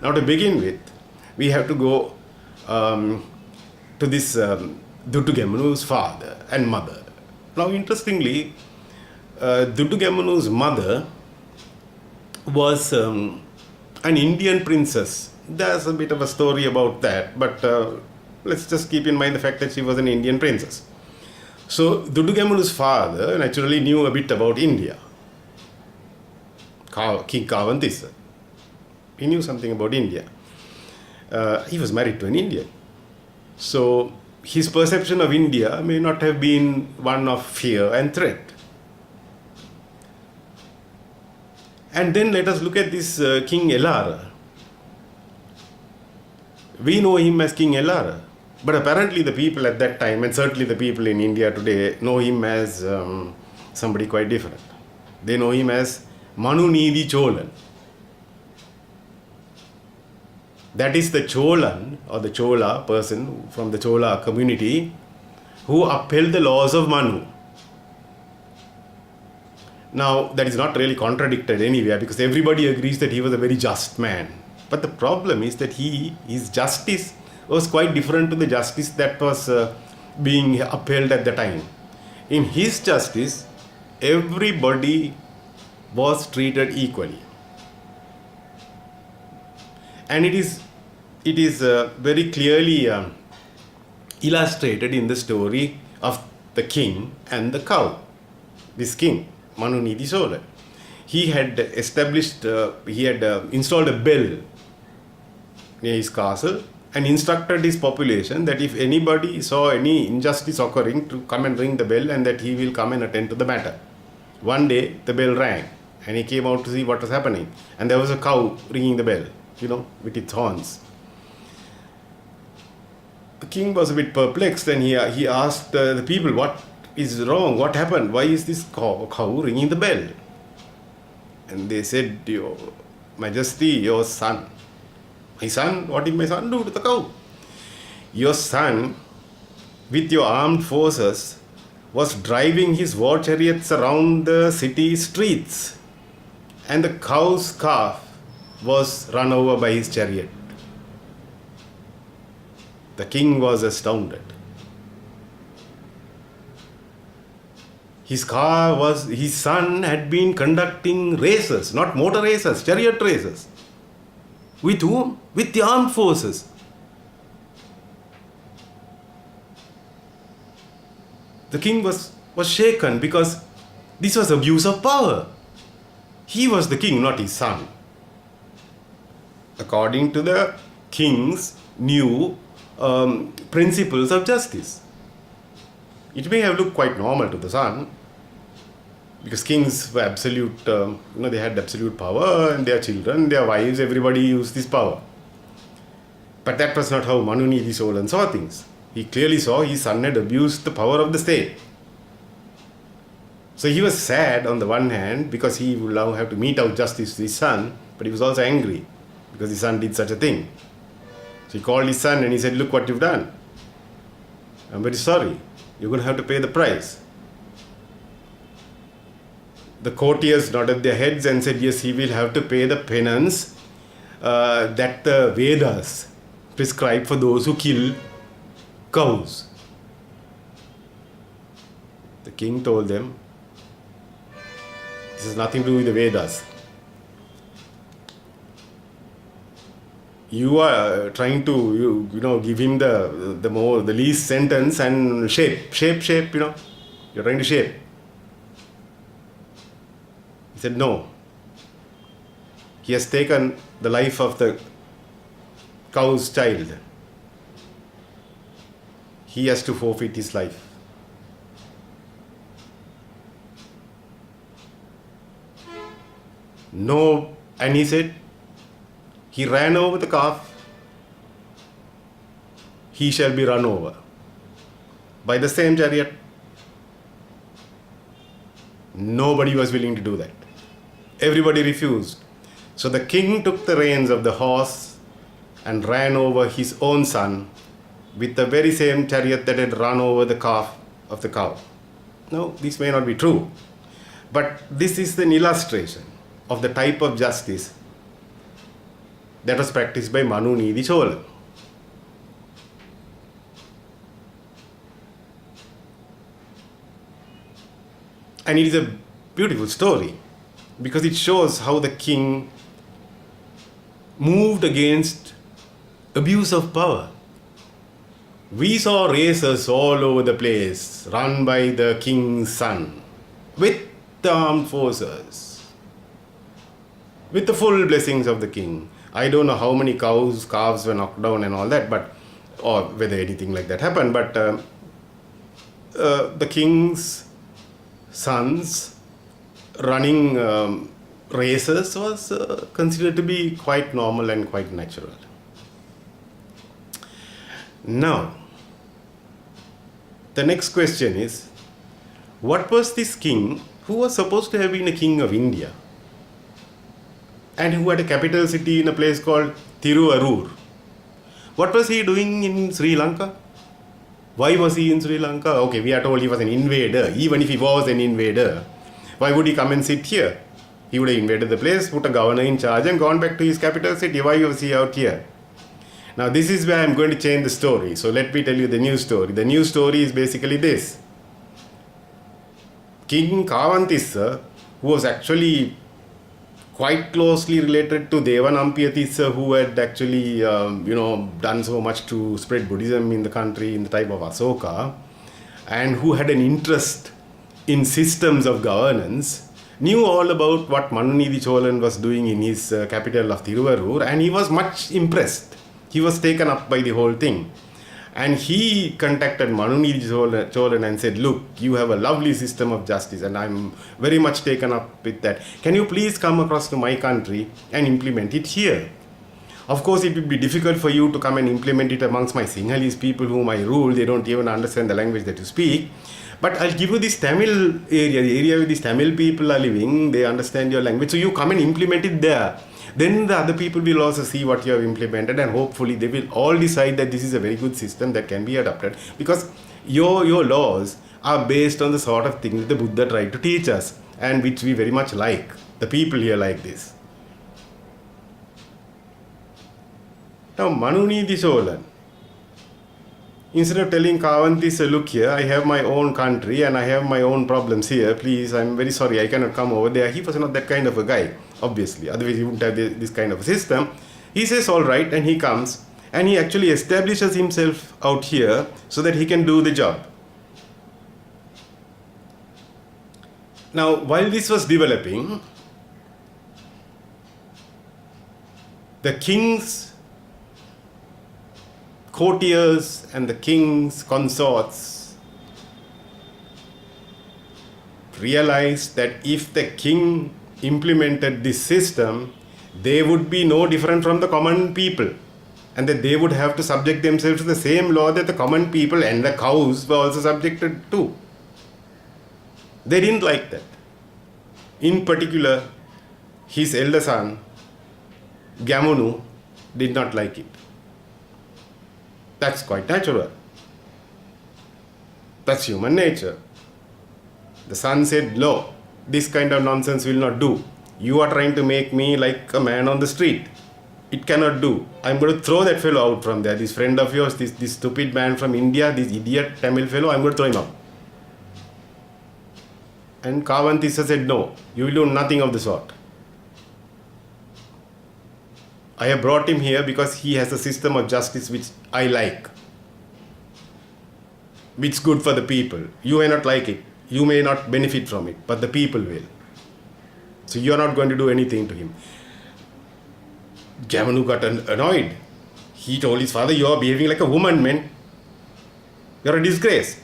Now, to begin with, we have to go to this Dutugemunu's father and mother. Now, interestingly, Dutugemunu's mother was an Indian princess. There's a bit of a story about that, but let's just keep in mind the fact that she was an Indian princess. So, Dutugemunu's father naturally knew a bit about India. King Kavantissa. He knew something about India. He was married to an Indian. So, his perception of India may not have been one of fear and threat. And then let us look at this King Elara. We know him as King Elara, but apparently the people at that time, and certainly the people in India today, know him as somebody quite different. They know him as Manunidi Cholan. That is the Cholan or the Chola person from the Chola community who upheld the laws of Manu. Now, that is not really contradicted anywhere because everybody agrees that he was a very just man. But the problem is that his justice was quite different to the justice that was being upheld at the time. In his justice, everybody was treated equally. And it is very clearly illustrated in the story of the king and the cow. This king, Manunidi Chola, he had installed a bell near his castle and instructed his population that if anybody saw any injustice occurring, to come and ring the bell and that he will come and attend to the matter. One day the bell rang and he came out to see what was happening, and there was a cow ringing the bell, with its horns. The king was a bit perplexed and he asked the people, what is wrong? What happened? Why is this cow ringing the bell? And they said, Your Majesty, your son. My son? What did my son do to the cow? Your son, with your armed forces, was driving his war chariots around the city streets, and the cow's calf was run over by his chariot. The king was astounded. His son had been conducting races, not motor races, chariot races. With whom? With the armed forces. The king was shaken because this was abuse of power. He was the king, not his son. According to the king's new principles of justice. It may have looked quite normal to the son, because kings were absolute, they had absolute power, and their children, their wives, everybody used this power. But that was not how Manunidi Cholan saw things. He clearly saw his son had abused the power of the state. So he was sad on the one hand because he would now have to mete out justice to his son, but he was also angry because his son did such a thing. So he called his son and he said, look what you've done. I'm very sorry. You're going to have to pay the price. The courtiers nodded their heads and said, yes, he will have to pay the penance that the Vedas prescribe for those who kill cows. The king told them, this has nothing to do with the Vedas. You are trying to, give him the least sentence and shape, You're trying to shape. He said, no. He has taken the life of the cow's child. He has to forfeit his life. No. And he said, he ran over the calf. He shall be run over by the same chariot. Nobody was willing to do that. Everybody refused. So the king took the reins of the horse and ran over his own son with the very same chariot that had run over the calf of the cow. Now, this may not be true, but this is an illustration of the type of justice that was practiced by Manu Needi Chola. And it is a beautiful story because it shows how the king moved against abuse of power. We saw races all over the place run by the king's son with the armed forces, with the full blessings of the king. I don't know how many calves were knocked down and all that, but or whether anything like that happened, but the king's sons running races was considered to be quite normal and quite natural. Now, the next question is, what was this king who was supposed to have been a king of India and who had a capital city in a place called Tiruvarur? What was he doing in Sri Lanka? Why was he in Sri Lanka? Okay, we are told he was an invader. Even if he was an invader, why would he come and sit here? He would have invaded the place, put a governor in charge and gone back to his capital city. Why was he out here? Now this is where I'm going to change the story. So let me tell you the new story. The new story is basically this. King Kavantissa, who was actually quite closely related to Devanampiyatissa, who had actually done so much to spread Buddhism in the country in the time of Asoka, and who had an interest in systems of governance, knew all about what Manu Needi Cholan was doing in his capital of Tiruvarur, and he was much impressed. He was taken up by the whole thing. And he contacted Manu Needi Cholan and said, look, you have a lovely system of justice and I'm very much taken up with that. Can you please come across to my country and implement it here? Of course, it would be difficult for you to come and implement it amongst my Sinhalese people whom I rule. They don't even understand the language that you speak. But I'll give you this Tamil area, the area where these Tamil people are living. They understand your language. So you come and implement it there. Then the other people will also see what you have implemented and hopefully they will all decide that this is a very good system that can be adopted, because your laws are based on the sort of thing that the Buddha tried to teach us and which we very much like. The people here like this. Now Manu Needi Cholan, instead of telling Kavantissa, look here, I have my own country and I have my own problems here, please, I'm very sorry, I cannot come over there. He was not that kind of a guy, obviously, otherwise he wouldn't have this kind of a system. He says all right and he comes and he actually establishes himself out here so that he can do the job. Now while this was developing, the king's courtiers and the king's consorts realized that if the king implemented this system, they would be no different from the common people, and that they would have to subject themselves to the same law that the common people and the cows were also subjected to. They didn't like that. In particular, his elder son, Gamunu, did not like it. That's quite natural. That's human nature. The son said, no, this kind of nonsense will not do. You are trying to make me like a man on the street. It cannot do. I'm going to throw that fellow out from there. This friend of yours, this stupid man from India, this idiot Tamil fellow, I'm going to throw him out. And Kavantissa said, no, you will do nothing of the sort. I have brought him here because he has a system of justice which I like, which is good for the people. You may not like it, you may not benefit from it, but the people will. So you are not going to do anything to him. Gamanu got annoyed. He told his father, you are behaving like a woman, man. You are a disgrace.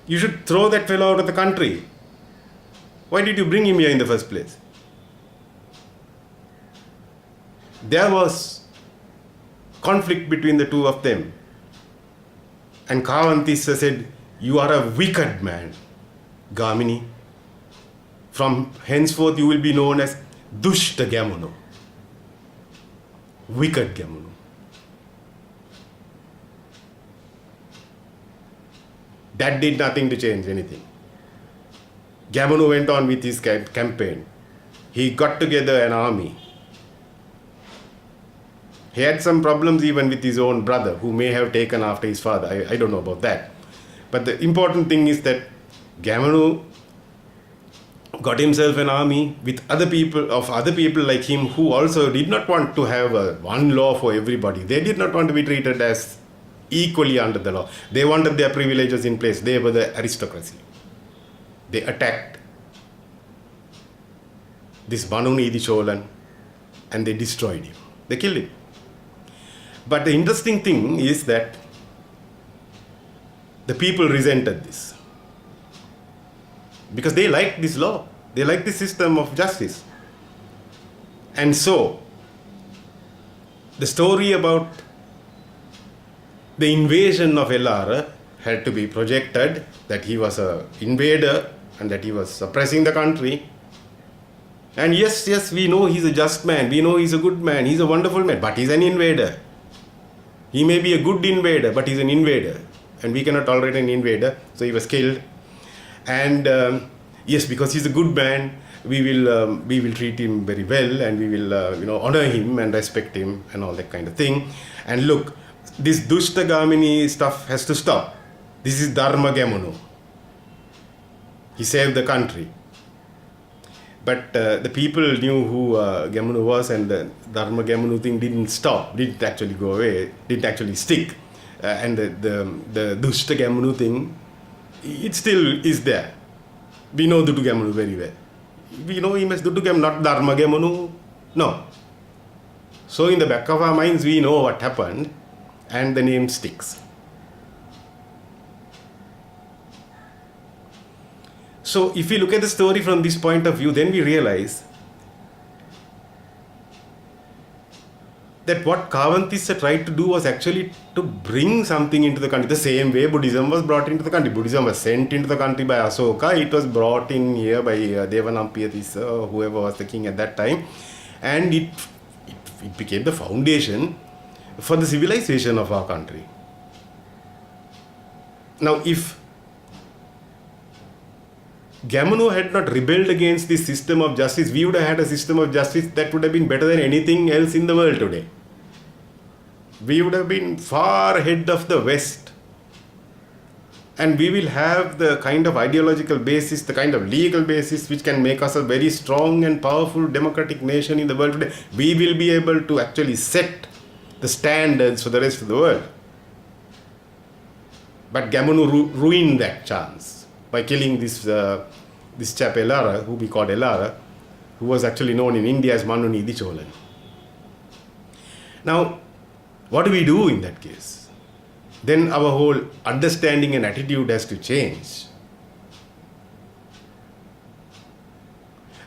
You should throw that fellow out of the country. Why did you bring him here in the first place? There was conflict between the two of them. And Kavantissa said, you are a wicked man, Gamini. From henceforth you will be known as Dushta Gamunu. Wicked Gamunu. That did nothing to change anything. Gamunu went on with his campaign. He got together an army. He had some problems even with his own brother, who may have taken after his father. I don't know about that. But the important thing is that Gamanu got himself an army with other people like him, who also did not want to have one law for everybody. They did not want to be treated as equally under the law. They wanted their privileges in place. They were the aristocracy. They attacked this Manu Nidi Cholan and they destroyed him. They killed him. But the interesting thing is that the people resented this, because they liked this law. They liked the system of justice. And so, the story about the invasion of Ellara had to be projected, that he was an invader and that he was suppressing the country. And yes, we know he's a just man. We know he's a good man. He's a wonderful man. But he's an invader. He may be a good invader, but he's an invader. And we cannot tolerate an invader. So he was killed. And yes, because he's a good man, we will treat him very well, and we will honor him and respect him and all that kind of thing. And look, this Dushtagamini stuff has to stop. This is Dharma Gamanu. He saved the country. But the people knew who Gamanu was, and the Dharma Gamanu thing didn't stop, didn't actually go away, didn't actually stick. And the Dushta Gamanu thing, it still is there. We know Dutu Gamanu very well. We know him as Dutu Gamanu, not Dharma Gamanu. No. So in the back of our minds, we know what happened, and the name sticks. So if we look at the story from this point of view, then we realize that what Kavantissa tried to do was actually to bring something into the country. The same way Buddhism was brought into the country. Buddhism was sent into the country by Asoka. It was brought in here by Devanampiyatissa, or whoever was the king at that time. And it became the foundation for the civilization of our country. Now, if Gamanu had not rebelled against this system of justice, we would have had a system of justice that would have been better than anything else in the world today. We would have been far ahead of the West. And we will have the kind of ideological basis, the kind of legal basis which can make us a very strong and powerful democratic nation in the world today. We will be able to actually set the standards for the rest of the world. But Gamanu ruined that chance by killing this chap Ellara, who we called Ellara, who was actually known in India as Manu Nidi Cholan. Now, what do we do in that case? Then our whole understanding and attitude has to change.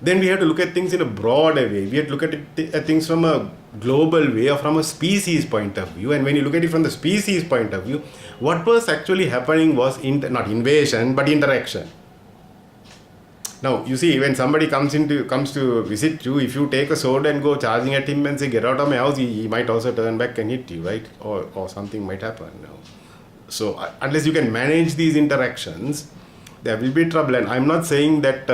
Then we have to look at things in a broader way. We have to look at things from a global way, or from a species point of view. And when you look at it from the species point of view, what was actually happening was not invasion, but interaction. Now, you see, when somebody comes to visit you, if you take a sword and go charging at him and say, "Get out of my house," he might also turn back and hit you, right? Or something might happen. So, unless you can manage these interactions, there will be trouble. And I'm not saying that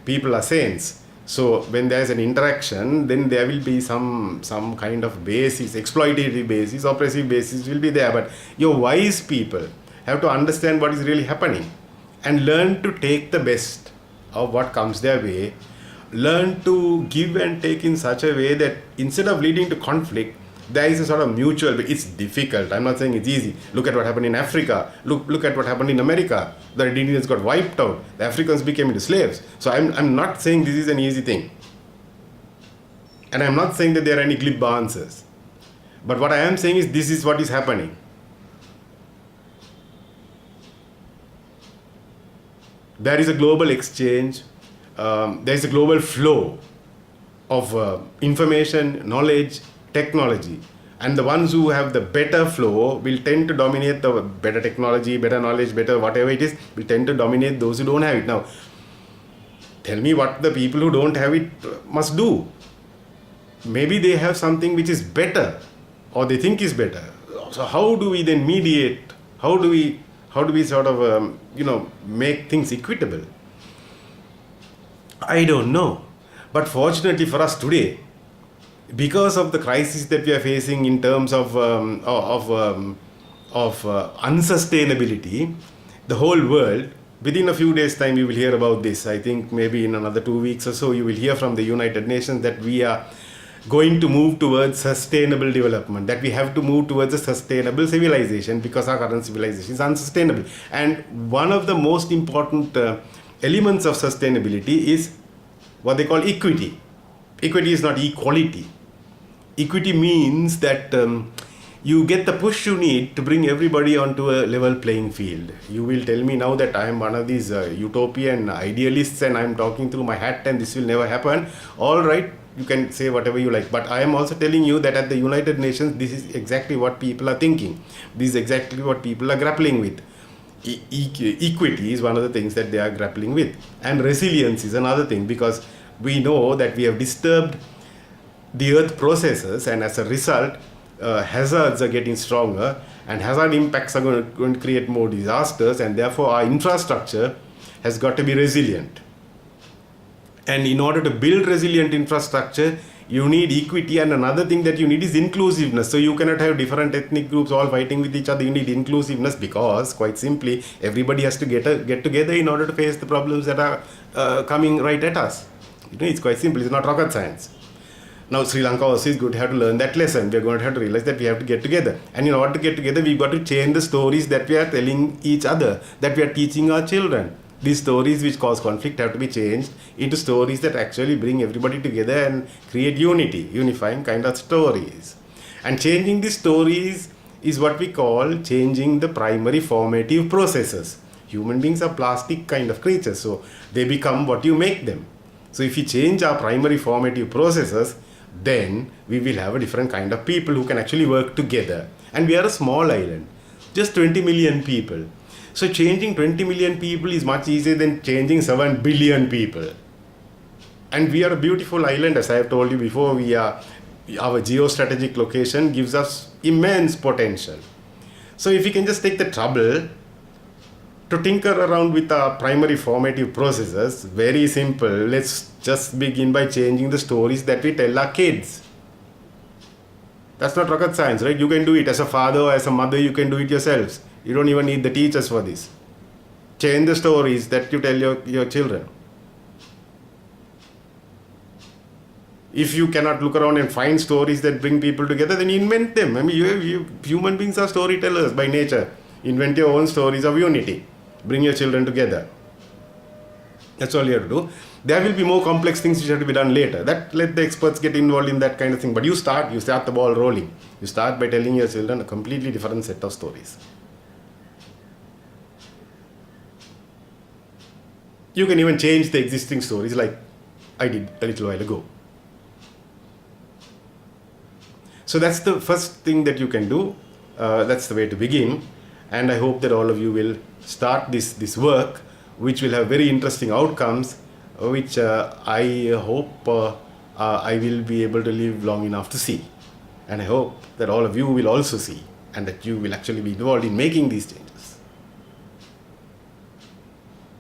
people are saints. So, when there's an interaction, then there will be some kind of basis, exploitative basis, oppressive basis will be there. But your wise people have to understand what is really happening and learn to take the best of what comes their way, learn to give and take in such a way that instead of leading to conflict, there is a sort of mutual. It's difficult. I'm not saying it's easy. Look at what happened in Africa. Look at what happened in America. The Indians got wiped out. The Africans became into slaves. So I'm not saying this is an easy thing. And I'm not saying that there are any glib answers. But what I am saying is this is what is happening. There is a global exchange, there is a global flow of information, knowledge, technology. And the ones who have the better flow will tend to dominate the better technology, better knowledge, better whatever it is, will tend to dominate those who don't have it. Now, tell me what the people who don't have it must do. Maybe they have something which is better, or they think is better. So how do we then mediate? How do we sort of, make things equitable? I don't know. But fortunately for us today, because of the crisis that we are facing in terms of unsustainability, the whole world, within a few days' time, you will hear about this. I think maybe in another 2 weeks or so, you will hear from the United Nations that we are going to move towards sustainable development, that we have to move towards a sustainable civilization because our current civilization is unsustainable. And one of the most important elements of sustainability is what they call equity. Equity is not equality. Equity means that you get the push you need to bring everybody onto a level playing field. You will tell me now that I am one of these utopian idealists and I am talking through my hat and this will never happen. All right, you can say whatever you like. But I am also telling you that at the United Nations, this is exactly what people are thinking. This is exactly what people are grappling with. Equity is one of the things that they are grappling with. And resilience is another thing, because we know that we have disturbed the earth processes, and as a result, hazards are getting stronger, and hazard impacts are going to create more disasters, and therefore our infrastructure has got to be resilient. And in order to build resilient infrastructure, you need equity, and another thing that you need is inclusiveness. So you cannot have different ethnic groups all fighting with each other. You need inclusiveness because, quite simply, everybody has to get together in order to face the problems that are coming right at us. It's quite simple. It's not rocket science. Now, Sri Lanka also is going to have to learn that lesson. We are going to have to realize that we have to get together. And in order to get together, we've got to change the stories that we are telling each other, that we are teaching our children. These stories which cause conflict have to be changed into stories that actually bring everybody together and create unity, unifying kind of stories. And changing these stories is what we call changing the primary formative processes. Human beings are plastic kind of creatures, so they become what you make them. So if you change our primary formative processes, then we will have a different kind of people who can actually work together. And we are a small island, just 20 million people. So changing 20 million people is much easier than changing 7 billion people. And we are a beautiful island, as I have told you before. Our geostrategic location gives us immense potential. So if we can just take the trouble to tinker around with our primary formative processes, very simple. Let's just begin by changing the stories that we tell our kids. That's not rocket science, right? You can do it as a father or as a mother. You can do it yourselves. You don't even need the teachers for this. Change the stories that you tell your children. If you cannot look around and find stories that bring people together, then invent them. I mean, human beings are storytellers by nature. Invent your own stories of unity. Bring your children together. That's all you have to do. There will be more complex things which have to be done later. Let the experts get involved in that kind of thing. But you start the ball rolling. You start by telling your children a completely different set of stories. You can even change the existing stories like I did a little while ago. So that's the first thing that you can do. That's the way to begin. And I hope that all of you will start this work, which will have very interesting outcomes, which I hope I will be able to live long enough to see. And I hope that all of you will also see, and that you will actually be involved in making these changes.